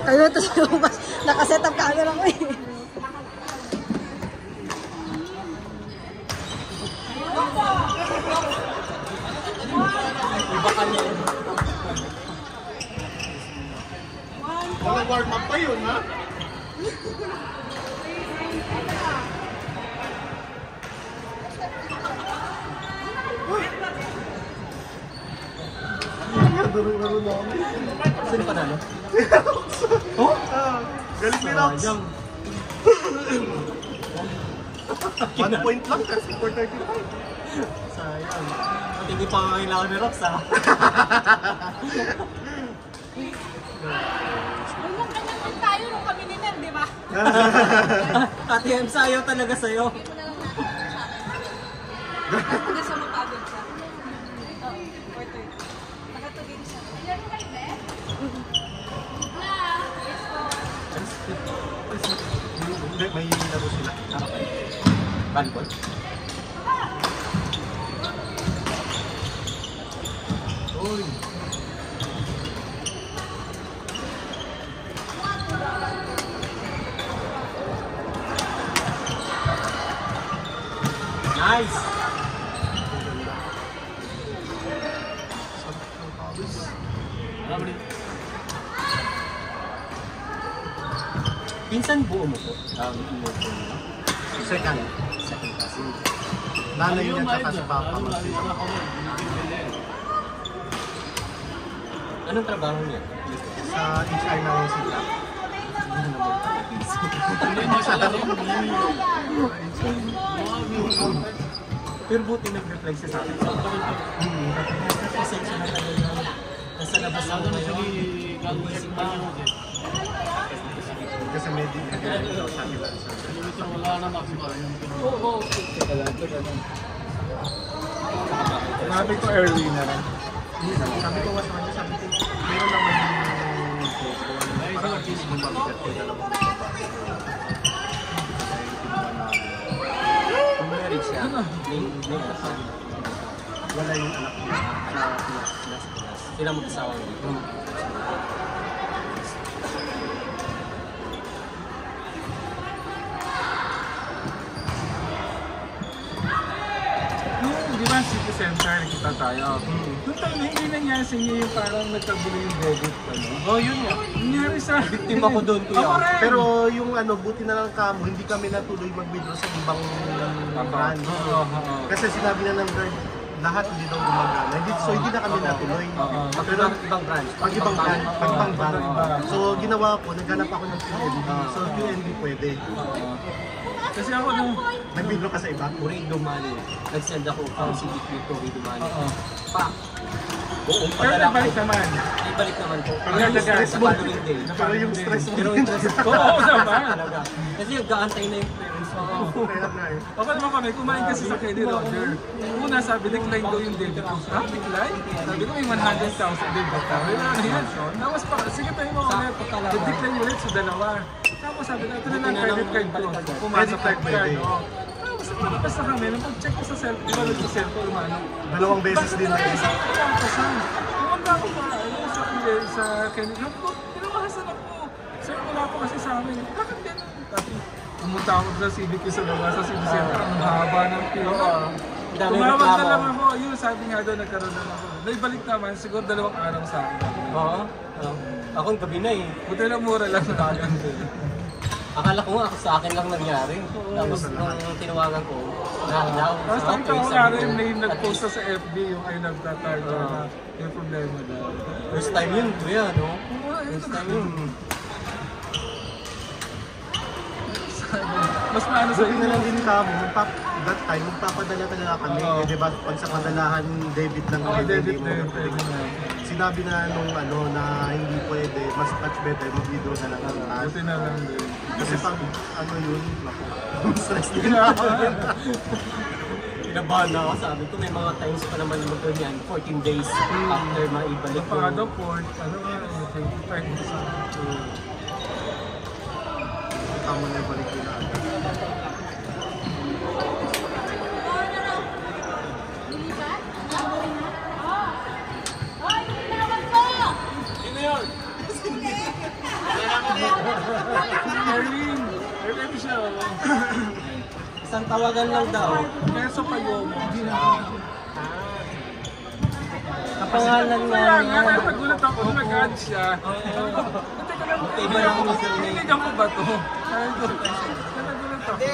Ayun, ito sa lumabas. Nakaset up camera ko eh. Iba ka niya. Wala warm up pa yun, ha? Laro-laro na kami. Saan pa nalo? Oh? Galing ni Rox. 1 point lang kasi 435. Sayang. At hindi pa kailangan ni Rox, ha? Nung tayo nung kami ni Ner, di ba? Ate M, sayaw talaga sa'yo. Hindi siya mapagod siya. Quarter. Nakatugin siya. Ilan mo kayo, Beth? Hindi, may laro sila. Bandball? Uy. Nice! Pinsan buo mo po? Second. Second kasi. Nanay niya tsaka si Papa. Anong trabaho niya? Sa HR na yung sila. Hindi naman pala busy. Pero buti nag-reply siya sa akin. Pasensya na talaga. Nasa labas ako ngayon. Kasi medical sa nila. Oo, teka lang. Sabi ko early na rin. Sabi ko was naman, sabi ko, meron naman yung post ko. Parang at least yung mabigat ko dalawang Kung married siya, may kasama. wala yung anak niya. Sila mag-asawa niya. Di ba city center, nakita tayo. Doon tayo na hindi nangyari sa inyo yung parang nagtagulo yung debit. Oh, yun nga. Nangyari sa... Victim ako doon, kuya. Ako rin. Pero yung ano, buti na lang kamo, hindi kami natuloy mag-withdraw sa ibang brand. Kasi sinabi na ng guard, lahat hindi daw gumagana. So hindi na kami natuloy. Pero Ibang branch. pag ibang brand, pag ibang brand. So ginawa ko, naghanap ako ng QNB. So QNB pwede. Kasi ako nung... Nag-withdraw ka sa iba? Urido Money. Nag-send ako from CDQ to Urido Money. Pa! Buong Pero padala nabalik ko. naman. Ibalik naman po. Pero Yung nag-stress stress mo. following day. Pero yung stress mo. Pero yung stress ko. Oo naman. Talaga. Kasi yung gaantay na yung parents ko. Kaya na eh. Okay naman kami, kumain kasi sa Kelly Roger. Una sabi, decline daw yung debit ko. Ha? Decline? Sabi ko may 100,000 debit ka. Wala na yan. Tapos pa, sige tayo mo ulit. I-decline ulit sa dalawa. Tapos sabi na, ito na lang credit card ko. Pumasok credit card. Tapos lumabas na kami, nung pag-check ko sa cellphone, ibalik sa cellphone, umano. Dalawang beses din na Isang kinampasan. Pumunta ako pa, sa Kelly. Tinawasan ako. Sir, wala po kasi sa amin. Bakit ganun? Tapos pumunta ako sa CBQ sa labas, sa CBQ Center. Ang haba ng pila. Tumawag na lang ako. Yun, sabi nga doon, nagkaroon na ako. Naibalik naman, siguro 2 araw sa akin. Oo. Ako yung gabi na eh. Buti lang mura lang sa akin. Akala ko nga sa akin lang nangyari. Tapos nung tinawagan ko, now. Tapos nakita ko nga rin may nag-post sa FB yung ay nagtatarga na yung problema na. First time yun, kuya, no? First time yun. Mas maano sa Buti na inyo. lang din kamo, that time, magpapadala talaga kami. Oo. Eh, diba, pag sa padalahan, debit lang Oo, pwede, debit hindi na mo yun, pwede na. Sinabi na nung ano na hindi pwede, mas much better mag-withdraw na lang ang cash. Buti na lang din. Kasi pag ano yun, naku, stress din ako. Kinabahan na ako. Sabi ko, may mga times pa naman mag yan, 14 days after maibalik Yung pangado port, ano nga, 25 sa Tama na yung balik nila agad. Sino yun? Isang tawagan lang daw. Peso Payomo. Kapangalan nga. Kaya nga, nagulat ako nung nag-add siya. Teka lang, Iba yung username. niligan ko ba to? Nagulat ako.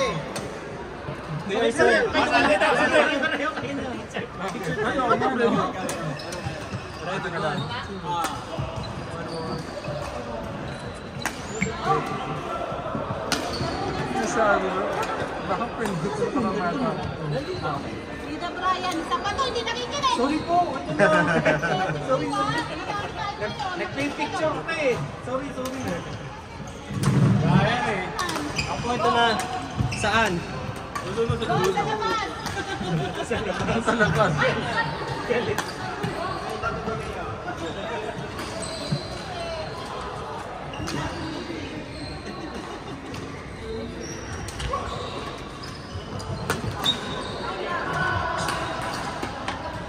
Hindi, sir. Right, teka lang. Sabi mo, baka pwede ko pa mata. Tita Brian, isa pa to, hindi nakikinig. Sorry po. Sorry. Nag-picture pa eh. Sorry. Kaya eh. Ako ito na. Saan? Doon sa naman. Sa labas.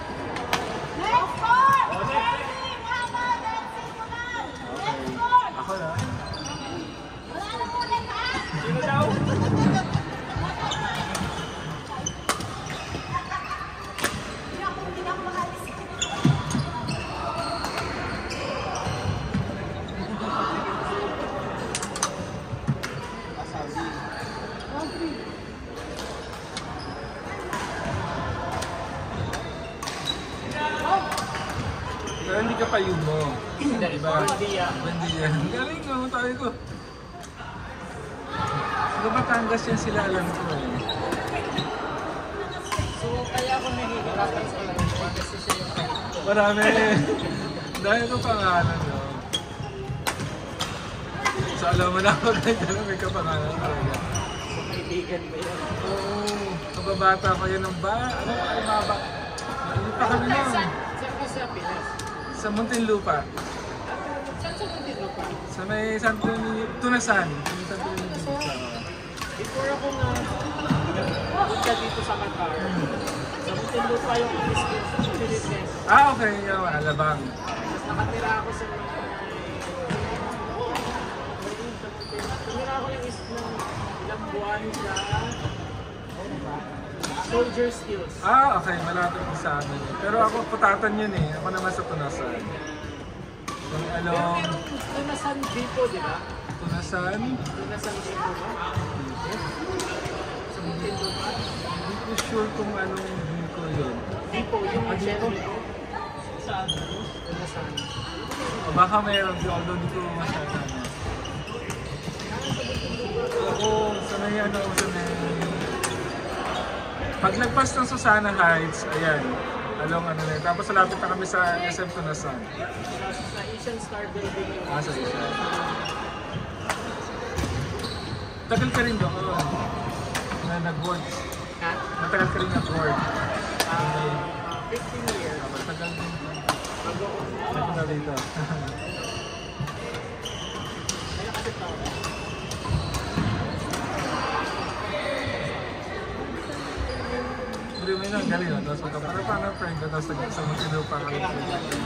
Next score! Jeremy, Mama, Nancy, Munal. Next score! Ako na. Wala na ulit, ha? Sino daw? Hindi ako makalis. Pero hindi ka Payumo. Diba? Buendia. Ang galing mo, tayo ko. Sa Batangas yan sila alam ko eh. So, kaya ako nahihirapan sa kanya kasi siya yung Marami. Dahil ito pangalan nyo. So alam mo na ako ganyan may kapangalan talaga. kaibigan ba yan? Oo. Kababata ko yan ng ba? Ano? Ay, maba. Nalita kami nun. Saan ka sa Pinas? Sa Muntinlupa. Saan sa Muntinlupa? Sa may Santo Niño. Tunasan. May Santo Niño Beach. Before ako nga punta dito sa Qatar, sa Muntinlupa yung Philippines. Ah, okay. Yung Alabang. Tapos nakatira ako sa mga... Tumira ako yung ilang buwan sa... Soldier Skills. Ah, okay. Malapit ko sa amin. Pero ako, putatan yun eh. Ako naman sa Tunasan. Kung Pero along merong Tunasan Depot, di ba? Tunasan, Tunasan Depot ba? Sa Muntinlupa. hindi ko sure kung anong ko yun. Depot, yung Shell Depot. Saan? Tunasan. O baka mayroon, although di ko masyado. Ako, sa may ano, sa may... Pag nagpas ng Susana Heights, ayan, along ano na yun. Tapos malapit na kami sa SM Tunasan. Sa Asian Star Building yung... Sa isa. Tagal ka rin doon na nag-work. Kat? Matagal ka rin nag-work. 15 years. Matagal din. Bago ako. Matagal dito. Kaya kasi tao. Hindi mo yun, ang galing. Tapos magkaparapang ng friend ko, tapos sa Muntinlupa kami. Ang galing.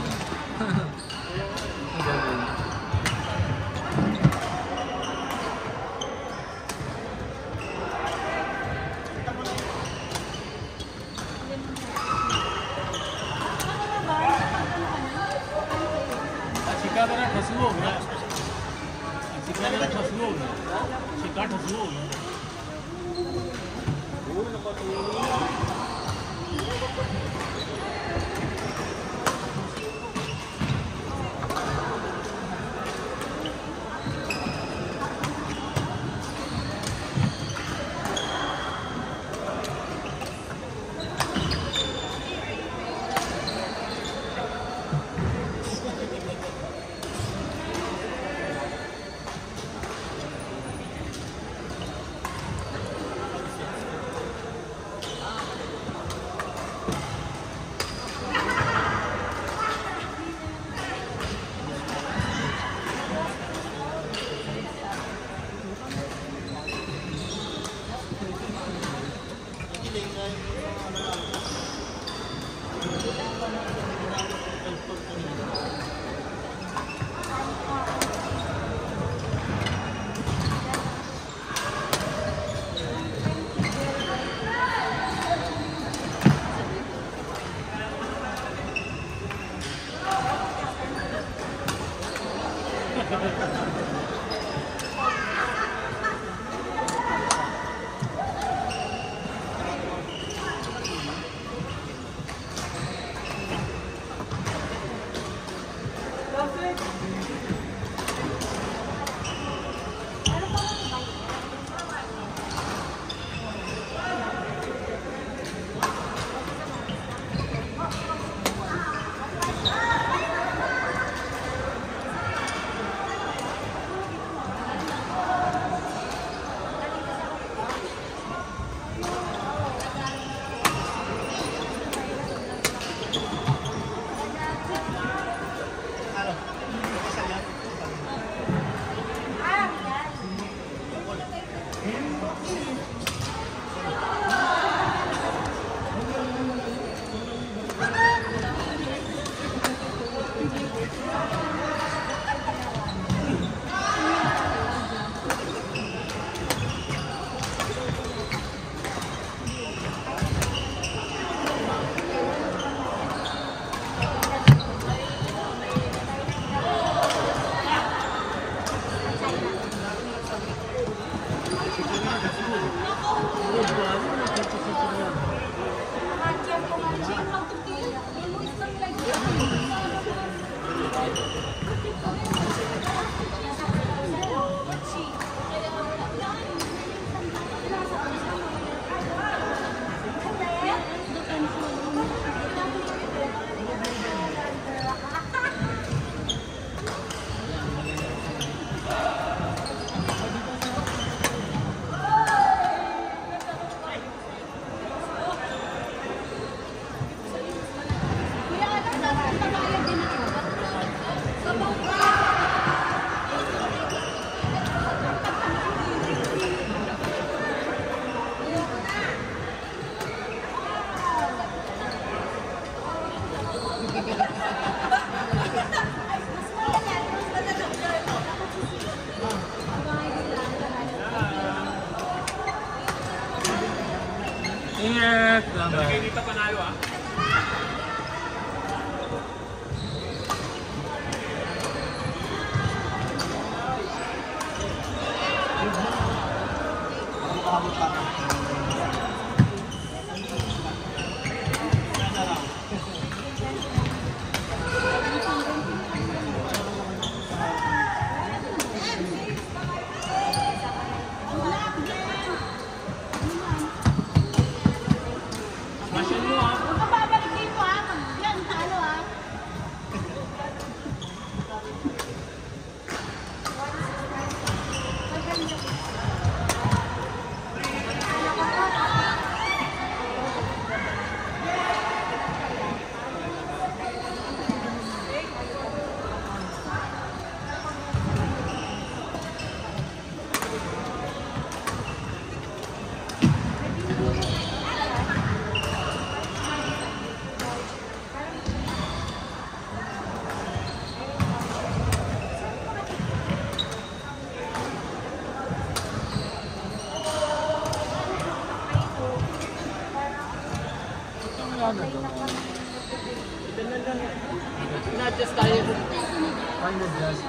Ingat! Kaya dito panalo ah. Masyan mo ah. Huwag ka babalik dito ha. Yan, talo ha. Na-adjust tayo. Find adjust.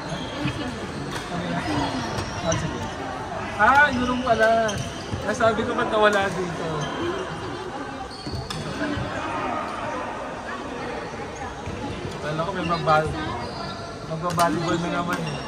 Ah, sige. Ah, yun pala. Nasabi ko ba't nawala dito? Kala ko may magbabalibol na naman eh.